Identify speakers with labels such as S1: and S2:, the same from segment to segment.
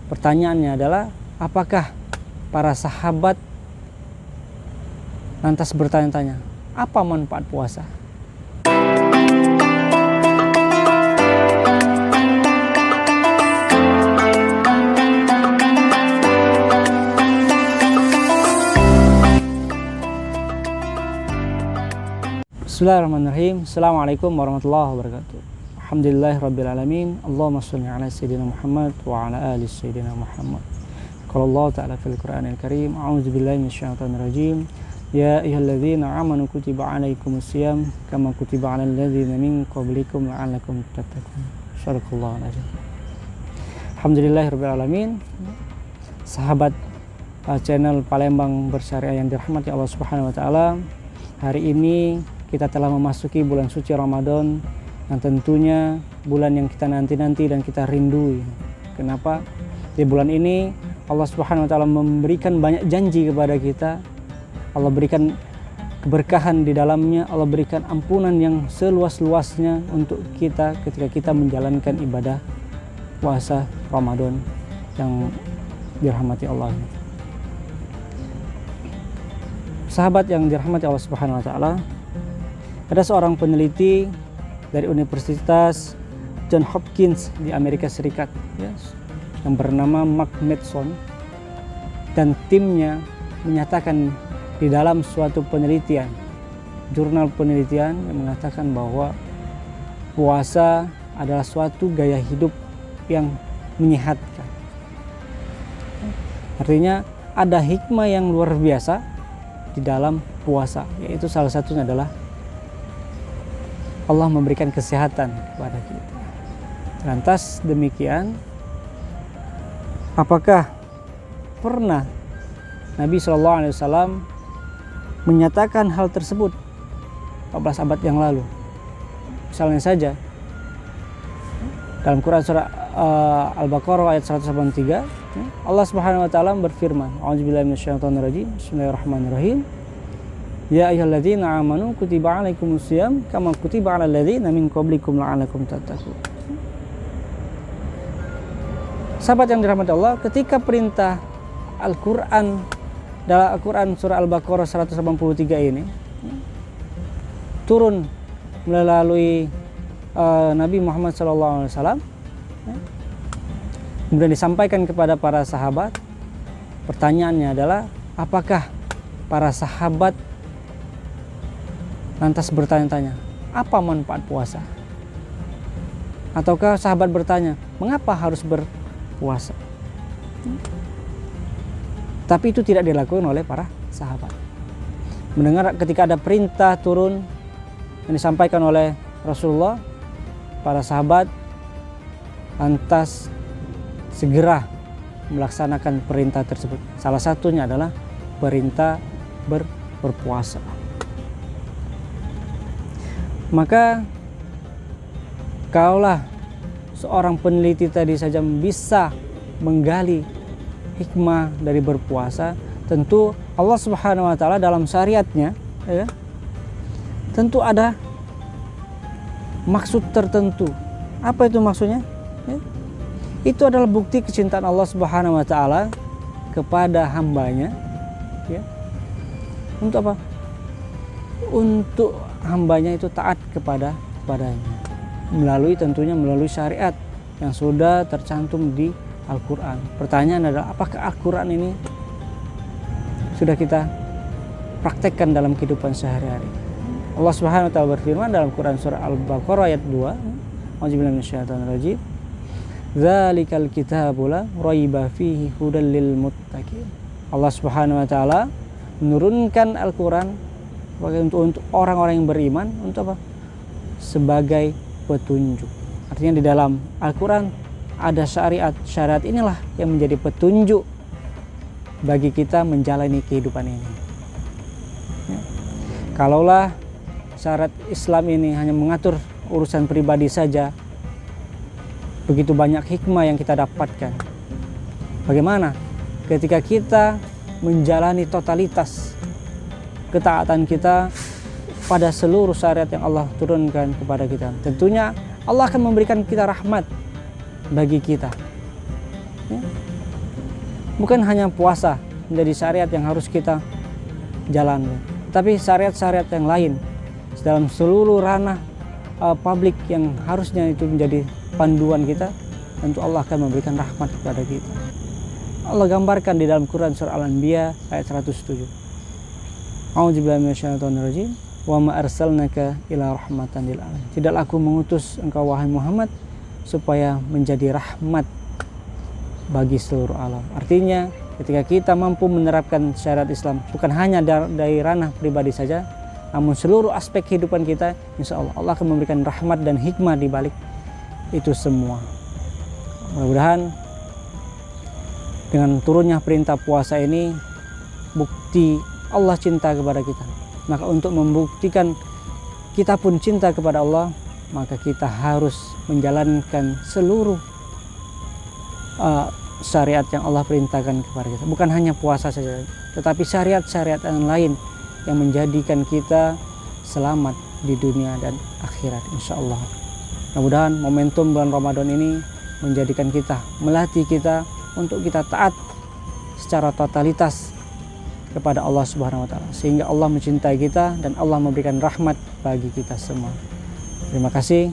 S1: Pertanyaannya adalah, apakah para sahabat lantas bertanya-tanya, apa manfaat puasa? Bismillahirrahmanirrahim. Assalamualaikum warahmatullahi wabarakatuh. Alhamdulillahirrabbilalamin. Allahumma salli ala Sayyidina Muhammad wa ala ali Sayyidina Muhammad. Qala Allah ta'ala fil Qur'anil Karim, a'udzu billahi minasyaitonir rajim. Ya ayyuhalladzina amanu kutiba 'alaikumusiyam kama kutiba 'alal ladzina min qablikum la'allakum tattaqun. Shadaqallahul azim. Alhamdulillahirrabbilalamin. Sahabat channel Palembang Bersyariah yang dirahmati Allah Subhanahu wa taala. Hari ini kita telah memasuki bulan suci Ramadan, yang tentunya bulan yang kita nanti-nanti dan kita rindui. Kenapa? Di bulan ini Allah Subhanahu wa taala memberikan banyak janji kepada kita. Allah berikan keberkahan di dalamnya, Allah berikan ampunan yang seluas-luasnya untuk kita ketika kita menjalankan ibadah puasa Ramadan yang dirahmati Allah. Sahabat yang dirahmati Allah Subhanahu wa taala, ada seorang peneliti dari Universitas Johns Hopkins di Amerika Serikat, yang bernama Mark Madsen, dan timnya menyatakan di dalam suatu penelitian, jurnal penelitian, yang mengatakan bahwa puasa adalah suatu gaya hidup yang menyehatkan. Artinya ada hikmah yang luar biasa di dalam puasa, yaitu salah satunya adalah Allah memberikan kesehatan kepada kita. Lantas demikian, apakah pernah Nabi SAW menyatakan hal tersebut 14 abad yang lalu? Misalnya saja dalam Quran surah Al-Baqarah ayat 183, Allah Subhanahu wa taala berfirman, A'udzubillahi minasyaitonirrajim, Bismillahirrahmanirrahim. Ya ayyuhalladzina amanu kutiba 'alaikumusiyam kama kutiba 'alal ladzina min qablikum la'allakum tattaqun. Sahabat yang dirahmati Allah, ketika perintah Al-Qur'an dalam Al-Qur'an surah Al-Baqarah 183 ini turun melalui Nabi Muhammad SAW, kemudian disampaikan kepada para sahabat, pertanyaannya adalah, apakah para sahabat lantas bertanya-tanya, apa manfaat puasa? Ataukah sahabat bertanya, mengapa harus berpuasa? Tapi itu tidak dilakukan oleh para sahabat. Mendengar ketika ada perintah turun yang disampaikan oleh Rasulullah, para sahabat lantas segera melaksanakan perintah tersebut. Salah satunya adalah perintah berpuasa. Maka kalaulah seorang peneliti tadi saja bisa menggali hikmah dari berpuasa, tentu Allah Subhanahu wa taala dalam syariatnya tentu ada maksud tertentu. Apa itu maksudnya? Itu adalah bukti kecintaan Allah Subhanahu wa taala kepada hambanya, untuk apa? Untuk hambanya itu taat kepadanya, tentunya melalui syariat yang sudah tercantum di Al-Quran. Pertanyaan adalah, apakah Al-Quran ini sudah kita praktekkan dalam kehidupan sehari-hari? Allah Subhanahu wa taala berfirman dalam Quran surah Al-Baqarah ayat 2, A'udzubillahi minasyaitonirrajim, Dzalikal kitabu la raiba fihi hudal lil muttaqin. Allah Subhanahu wa taala menurunkan Al-Quran untuk orang-orang yang beriman, untuk apa? Sebagai petunjuk. Artinya di dalam Al-Quran ada syariat. Syariat inilah yang menjadi petunjuk bagi kita menjalani kehidupan ini. Kalaulah syariat Islam ini hanya mengatur urusan pribadi saja, begitu banyak hikmah yang kita dapatkan. Bagaimana ketika kita menjalani totalitas ketaatan kita pada seluruh syariat yang Allah turunkan kepada kita? Tentunya Allah akan memberikan kita rahmat bagi kita. Bukan hanya puasa menjadi syariat yang harus kita jalani, tapi syariat-syariat yang lain dalam seluruh ranah publik yang harusnya itu menjadi panduan kita. Tentu Allah akan memberikan rahmat kepada kita. Allah gambarkan di dalam Quran surah Al-Anbiya ayat 107. A'udzubillahi minasyaitonirrajim. Wa ma arsalnaka ila rahmatan lil alamin. Tidaklah aku mengutus engkau wahai Muhammad supaya menjadi rahmat bagi seluruh alam. Artinya ketika kita mampu menerapkan syariat Islam bukan hanya dari ranah pribadi saja, namun seluruh aspek kehidupan kita, insya Allah Allah akan memberikan rahmat dan hikmah di balik itu semua. Mudah-mudahan dengan turunnya perintah puasa ini bukti Allah cinta kepada kita. Maka untuk membuktikan kita pun cinta kepada Allah, maka kita harus menjalankan seluruh syariat yang Allah perintahkan kepada kita. Bukan hanya puasa saja, tetapi syariat-syariat yang lain yang menjadikan kita selamat di dunia dan akhirat, insya Allah. Mudah-mudahan momentum bulan Ramadan ini menjadikan kita, melatih kita untuk kita taat secara totalitas kepada Allah Subhanahu wa taala, sehingga Allah mencintai kita dan Allah memberikan rahmat bagi kita semua. Terima kasih.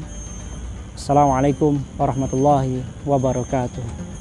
S1: Assalamualaikum warahmatullahi wabarakatuh.